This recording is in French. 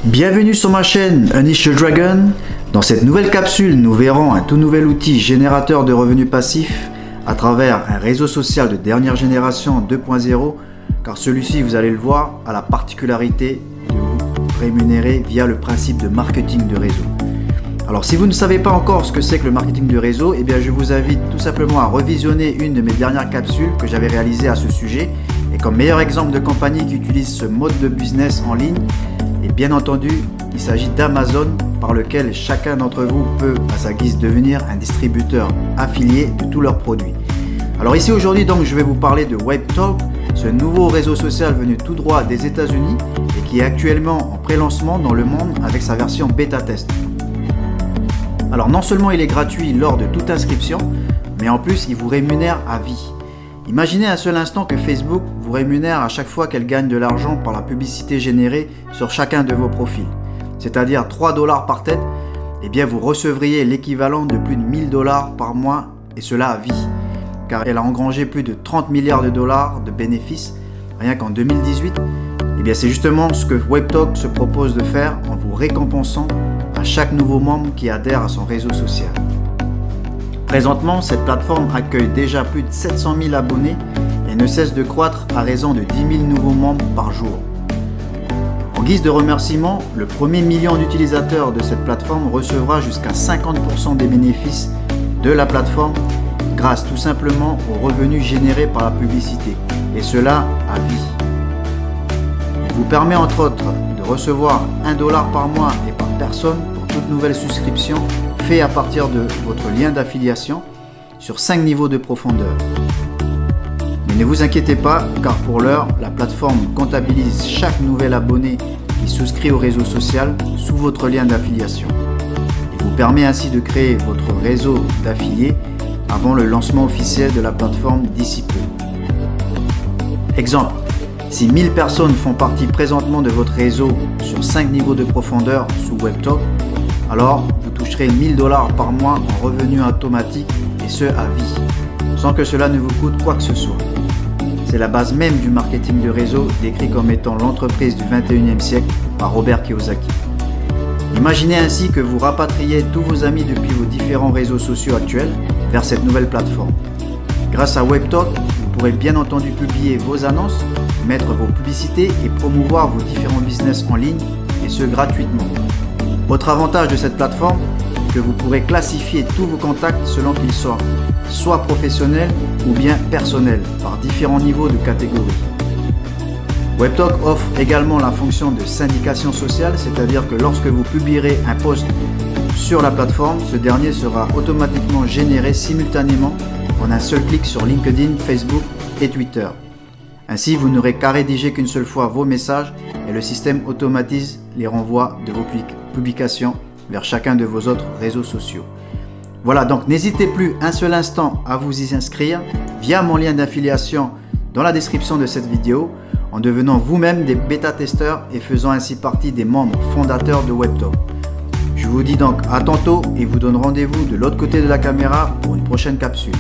Bienvenue sur ma chaîne Unleash the Dragon. Dans cette nouvelle capsule, nous verrons un tout nouvel outil générateur de revenus passifs à travers un réseau social de dernière génération 2.0, car celui-ci, vous allez le voir, a la particularité de vous rémunérer via le principe de marketing de réseau. Alors si vous ne savez pas encore ce que c'est que le marketing de réseau, eh bien je vous invite tout simplement à revisionner une de mes dernières capsules que j'avais réalisées à ce sujet. Et comme meilleur exemple de compagnie qui utilise ce mode de business en ligne, et bien entendu, il s'agit d'Amazon, par lequel chacun d'entre vous peut à sa guise devenir un distributeur affilié de tous leurs produits. Alors ici aujourd'hui donc je vais vous parler de WebTalk, ce nouveau réseau social venu tout droit des États-Unis et qui est actuellement en pré-lancement dans le monde avec sa version bêta test. Alors non seulement il est gratuit lors de toute inscription, mais en plus il vous rémunère à vie. Imaginez un seul instant que Facebook vous rémunère à chaque fois qu'elle gagne de l'argent par la publicité générée sur chacun de vos profils, c'est-à-dire 3 $ par tête, et bien vous recevriez l'équivalent de plus de 1000 $ par mois, et cela à vie, car elle a engrangé plus de 30 milliards de dollars de bénéfices rien qu'en 2018. Et bien c'est justement ce que WebTalk se propose de faire en vous récompensant à chaque nouveau membre qui adhère à son réseau social. Présentement, cette plateforme accueille déjà plus de 700 000 abonnés et ne cesse de croître à raison de 10 000 nouveaux membres par jour. En guise de remerciement, le premier million d'utilisateurs de cette plateforme recevra jusqu'à 50% des bénéfices de la plateforme grâce tout simplement aux revenus générés par la publicité, et cela à vie. Il vous permet entre autres de recevoir 1 $ par mois et par personne pour toute nouvelle souscription fait à partir de votre lien d'affiliation sur 5 niveaux de profondeur. Mais ne vous inquiétez pas, car pour l'heure, la plateforme comptabilise chaque nouvel abonné qui souscrit au réseau social sous votre lien d'affiliation. Il vous permet ainsi de créer votre réseau d'affiliés avant le lancement officiel de la plateforme d'ici peu. Exemple, si 1000 personnes font partie présentement de votre réseau sur 5 niveaux de profondeur sous WebTalk, alors vous toucherez 1000 $ par mois en revenus automatiques, et ce à vie, sans que cela ne vous coûte quoi que ce soit. C'est la base même du marketing de réseau, décrit comme étant l'entreprise du 21e siècle par Robert Kiyosaki. Imaginez ainsi que vous rapatriez tous vos amis depuis vos différents réseaux sociaux actuels vers cette nouvelle plateforme. Grâce à WebTalk, vous pourrez bien entendu publier vos annonces, mettre vos publicités et promouvoir vos différents business en ligne, et ce gratuitement. Autre avantage de cette plateforme, que vous pourrez classifier tous vos contacts selon qu'ils soient soit professionnels ou bien personnels, par différents niveaux de catégorie. WebTalk offre également la fonction de syndication sociale, c'est-à-dire que lorsque vous publierez un post sur la plateforme, ce dernier sera automatiquement généré simultanément en un seul clic sur LinkedIn, Facebook et Twitter. Ainsi, vous n'aurez qu'à rédiger qu'une seule fois vos messages et le système automatise les renvois de vos publications vers chacun de vos autres réseaux sociaux. Voilà, donc n'hésitez plus un seul instant à vous y inscrire via mon lien d'affiliation dans la description de cette vidéo en devenant vous-même des bêta-testeurs et faisant ainsi partie des membres fondateurs de WebTalk. Je vous dis donc à tantôt et vous donne rendez-vous de l'autre côté de la caméra pour une prochaine capsule.